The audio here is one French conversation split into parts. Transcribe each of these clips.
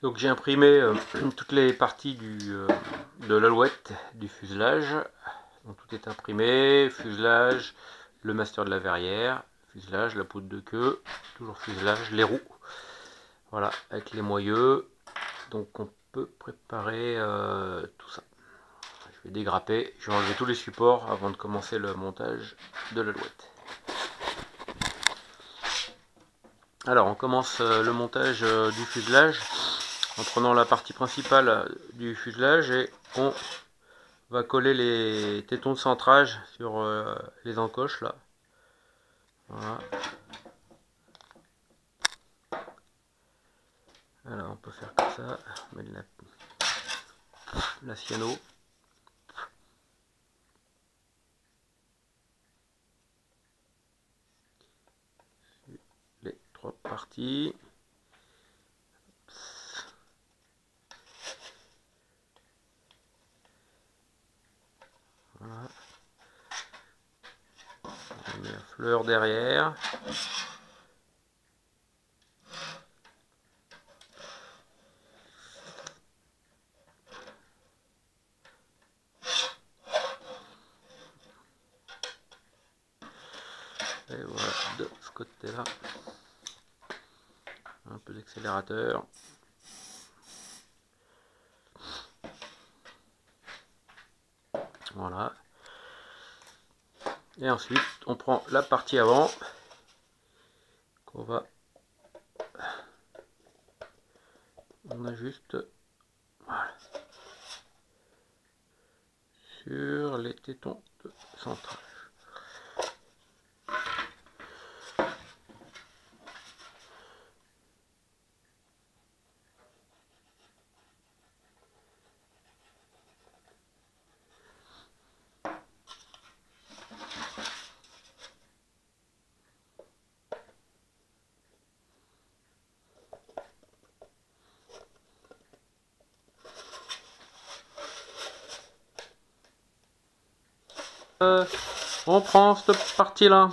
Donc j'ai imprimé toutes les parties de l'alouette du fuselage. Donc tout est imprimé, fuselage, le master de la verrière, fuselage, la poudre de queue, toujours fuselage, les roues. Voilà, avec les moyeux. Donc on peut préparer tout ça. Je vais dégrapper, je vais enlever tous les supports avant de commencer le montage de l'alouette. Alors on commence le montage du fuselage en prenant la partie principale du fuselage et on va coller les tétons de centrage sur les encoches là. Voilà. Alors on peut faire comme ça, on met de la cyano. Les trois parties. Voilà. On met la fleur derrière. Et voilà, de ce côté-là. Un peu d'accélérateur. Voilà. Et ensuite, on prend la partie avant qu'on va... On ajuste voilà, sur les tétons de centrage. On prend cette partie-là.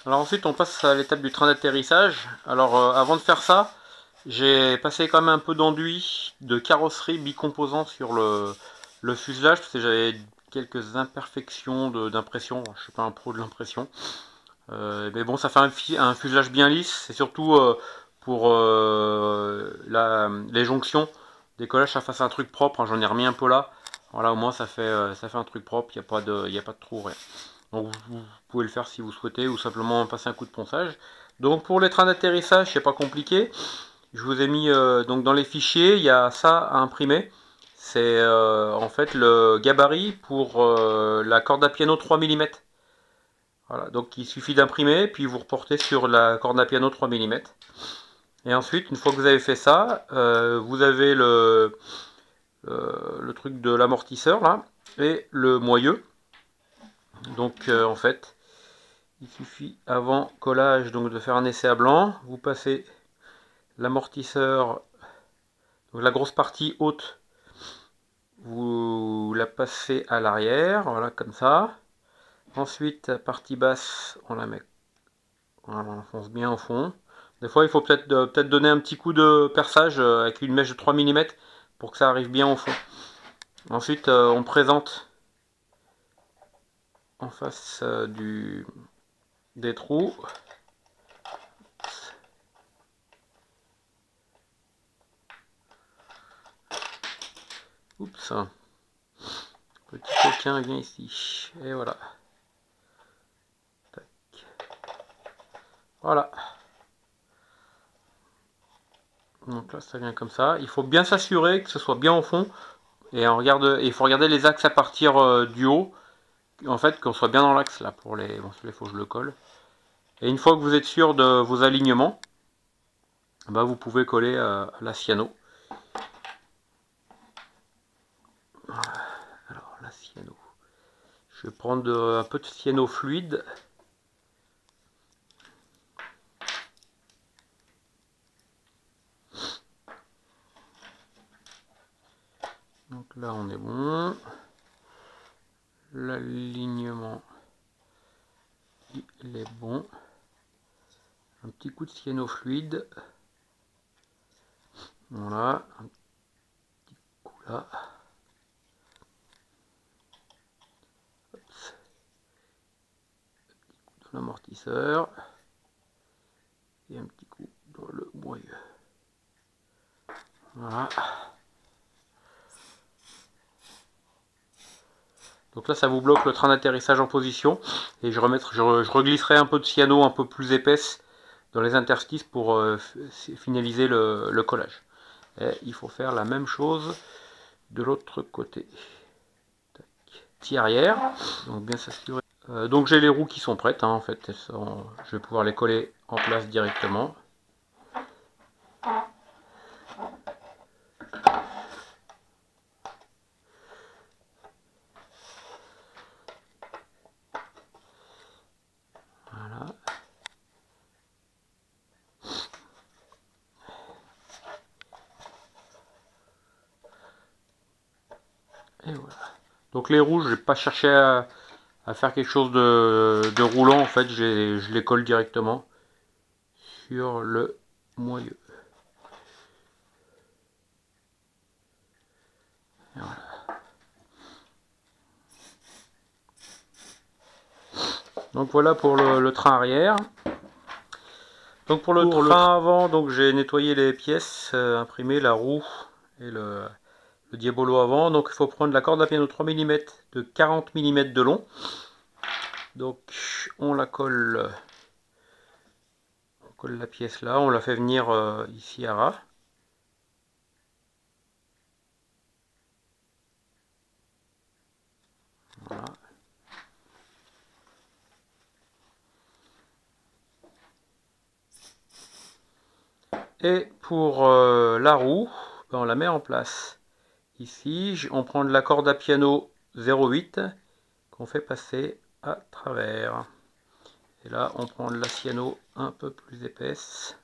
Alors ensuite on passe à l'étape du train d'atterrissage. Alors avant de faire ça, j'ai passé quand même un peu d'enduit de carrosserie bicomposant sur le fuselage parce que j'avais quelques imperfections d'impression. Je suis pas un pro de l'impression. Mais bon, ça fait un fuselage bien lisse. C'est surtout pour les jonctions décollage, ça fasse un truc propre. Hein, j'en ai remis un peu là. Voilà, au moins ça fait un truc propre. Il n'y a pas de trou, rien. Donc vous pouvez le faire si vous souhaitez ou simplement passer un coup de ponçage. Donc pour les trains d'atterrissage, c'est pas compliqué. Je vous ai mis donc dans les fichiers, il y a ça à imprimer. C'est en fait le gabarit pour la corde à piano 3 mm. Voilà, donc il suffit d'imprimer, puis vous reportez sur la corde à piano 3 mm. Et ensuite, une fois que vous avez fait ça, vous avez le truc de l'amortisseur là, et le moyeu. Donc en fait, il suffit avant collage donc de faire un essai à blanc. Vous passez l'amortisseur, donc la grosse partie haute, vous la passez à l'arrière, voilà comme ça. Ensuite, la partie basse, on la met, on enfonce bien au fond. Des fois, il faut peut-être donner un petit coup de perçage avec une mèche de 3 mm pour que ça arrive bien au fond. Ensuite, on présente en face des trous. Oups, petit coquin vient ici. Et voilà. Tac. Voilà. Donc là, ça vient comme ça. Il faut bien s'assurer que ce soit bien au fond. Et il faut regarder les axes à partir du haut. En fait, qu'on soit bien dans l'axe là. Bon, celui-là, il faut que je le colle. Et une fois que vous êtes sûr de vos alignements, bah, vous pouvez coller la cyano. Alors, la cyano. Je vais prendre un peu de cyano fluide. Donc là, on est bon. L'alignement, il est bon. Un petit coup de cyano fluide. Voilà. Un petit coup là. Dans l'amortisseur. Et un petit coup dans le moyeu. Voilà. Donc là, ça vous bloque le train d'atterrissage en position. Et je reglisserai un peu de cyano un peu plus épaisse dans les interstices pour finaliser le collage. Et il faut faire la même chose de l'autre côté. Tac. Petit arrière, donc bien s'assurer. Donc j'ai les roues qui sont prêtes, hein, en fait. Je vais pouvoir les coller en place directement. Voilà. Et voilà. Donc les roues, je n'ai pas cherché à faire quelque chose de roulant, en fait, je les colle directement sur le moyeu. Et voilà. Donc voilà pour le train arrière. Donc pour le train avant, donc j'ai nettoyé les pièces, imprimé la roue et le diabolo avant. Donc il faut prendre la corde à piano 3 mm de 40 mm de long. Donc on la colle. On colle la pièce là, on la fait venir ici à ras. Voilà. Et pour la roue, ben, on la met en place. Ici, on prend de la corde à piano 0,8 qu'on fait passer à travers. Et là, on prend de la cyano un peu plus épaisse.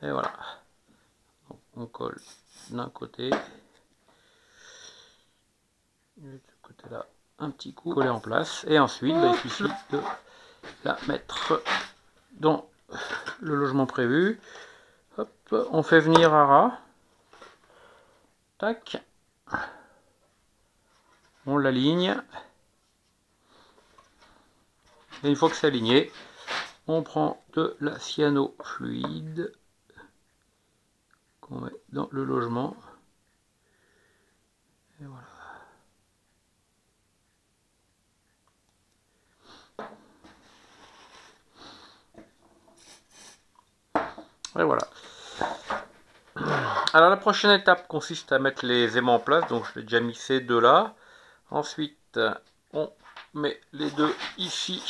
Et voilà. Donc, on colle d'un côté. Et de ce côté-là, un petit coup, coller en place. Et ensuite, il suffit de la mettre dans le logement prévu. Hop, on fait venir à ras. Tac. On l'aligne. Et une fois que c'est aligné, on prend de la cyanofluide qu'on met dans le logement. Et voilà. Et voilà. Alors la prochaine étape consiste à mettre les aimants en place. Donc je l'ai déjà mis ces deux là. Ensuite on met les deux ici.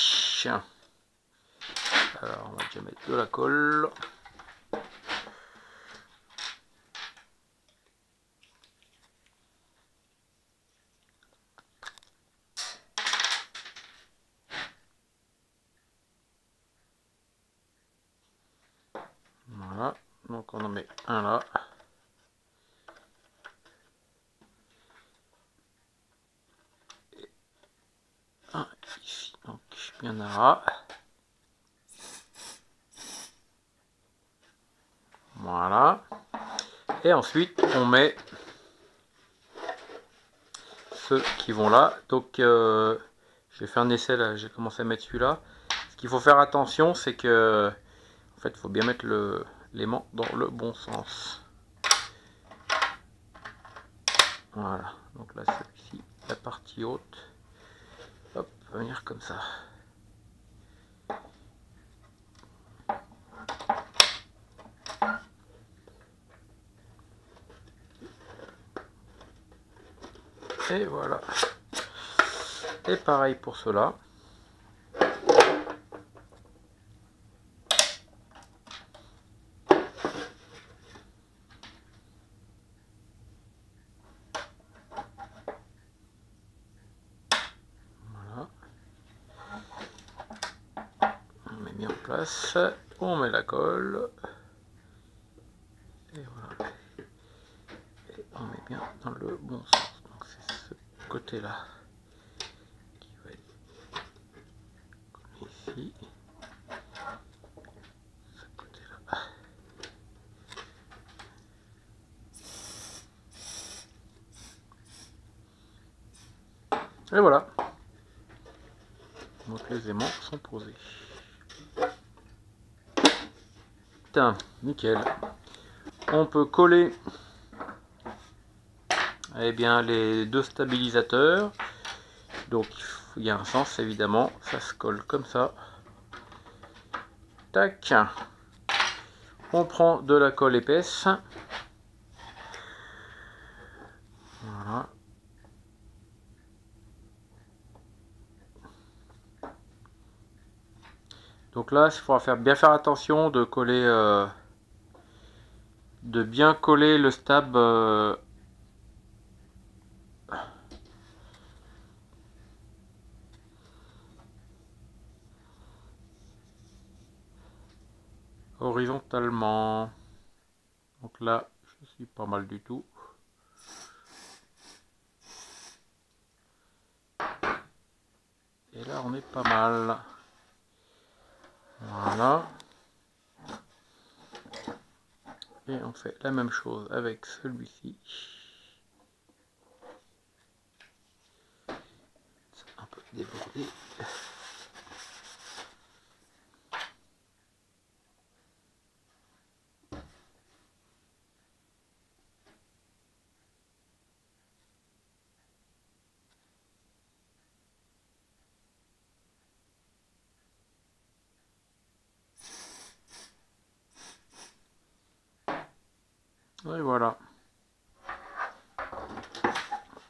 Alors on va déjà mettre de la colle. Voilà. Donc on en met un là. Et un ici. Donc bien à ras. Voilà. Et ensuite on met ceux qui vont là. Donc j'ai fait un essai là, j'ai commencé à mettre celui-là. Ce qu'il faut faire attention, c'est que en fait il faut bien mettre l'aimant dans le bon sens. Voilà, donc là celui-ci, la partie haute, hop, va venir comme ça. Et voilà. Et pareil pour cela. Voilà. On met bien en place. On met la colle. Et voilà. Et on met bien dans le bon sens. Donc c'est ce côté-là qui va être ici. Ce côté-là. Et voilà. Donc les aimants sont posés. Putain, nickel. On peut coller bien, les deux stabilisateurs. Donc il y a un sens évidemment. Ça se colle comme ça. Tac. On prend de la colle épaisse. Voilà. Donc là, il faudra bien faire attention de coller, de bien coller le stab horizontalement. Donc là, je suis pas mal du tout. Et là, on est pas mal. Voilà. Et on fait la même chose avec celui-ci. C'est un peu débordé. Et voilà.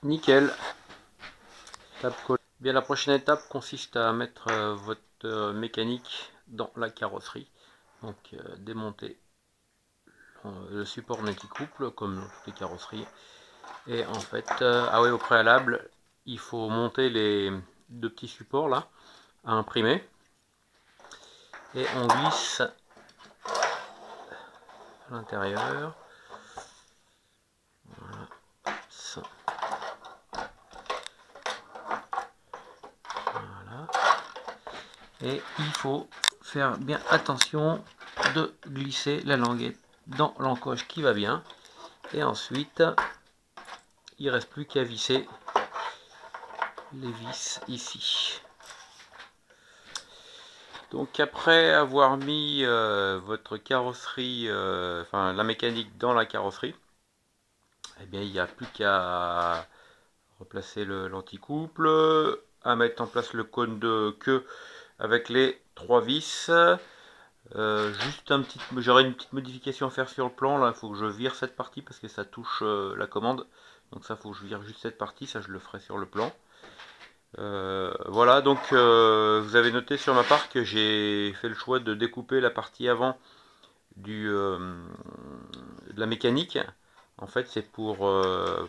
Nickel. Bien, la prochaine étape consiste à mettre votre mécanique dans la carrosserie. Donc démonter le support anti-couple comme dans toutes les carrosseries. Et en fait, ah ouais, au préalable, il faut monter les deux petits supports là à imprimer. Et on glisse à l'intérieur. Voilà. Ça. Et il faut faire bien attention de glisser la languette dans l'encoche qui va bien. Et ensuite, il ne reste plus qu'à visser les vis ici. Donc après avoir mis votre carrosserie, enfin la mécanique dans la carrosserie, eh bien il n'y a plus qu'à replacer l'anticouple, à mettre en place le cône de queue avec les 3 vis. Juste j'aurais une petite modification à faire sur le plan. Là, il faut que je vire cette partie parce que ça touche la commande. Donc ça, il faut que je vire juste cette partie. Ça, je le ferai sur le plan. Voilà, donc vous avez noté sur ma part que j'ai fait le choix de découper la partie avant de la mécanique. En fait, c'est pour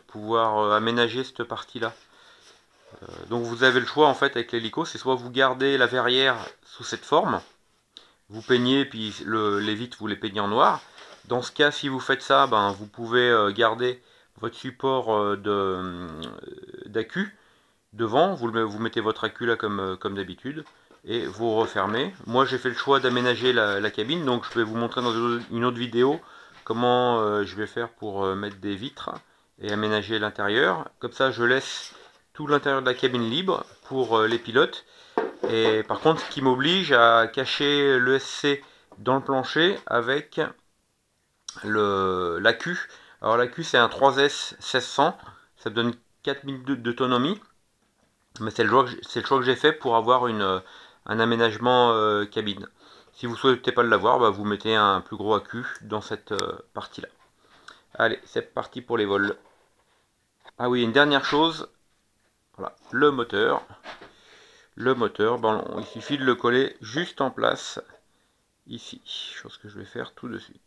pouvoir aménager cette partie-là. Donc vous avez le choix en fait avec l'hélico, c'est soit vous gardez la verrière sous cette forme, vous peignez, puis les vitres vous les peignez en noir. Dans ce cas, si vous faites ça, ben, vous pouvez garder votre support d'accu devant, vous mettez votre accu là comme d'habitude, et vous refermez. Moi j'ai fait le choix d'aménager la cabine, donc je vais vous montrer dans une autre vidéo comment je vais faire pour mettre des vitres et aménager l'intérieur. Comme ça je laisse tout l'intérieur de la cabine libre pour les pilotes. Et par contre, ce qui m'oblige à cacher l'ESC dans le plancher avec l'AQ. Alors l'AQ c'est un 3S 1600, ça me donne 4 minutes d'autonomie. Mais c'est le choix que j'ai fait pour avoir un aménagement cabine. Si vous ne souhaitez pas l'avoir, bah, vous mettez un plus gros AQ dans cette partie-là. Allez, c'est parti pour les vols. Ah oui, une dernière chose, voilà, le moteur. Le moteur, ben, il suffit de le coller juste en place, ici. Chose que je vais faire tout de suite.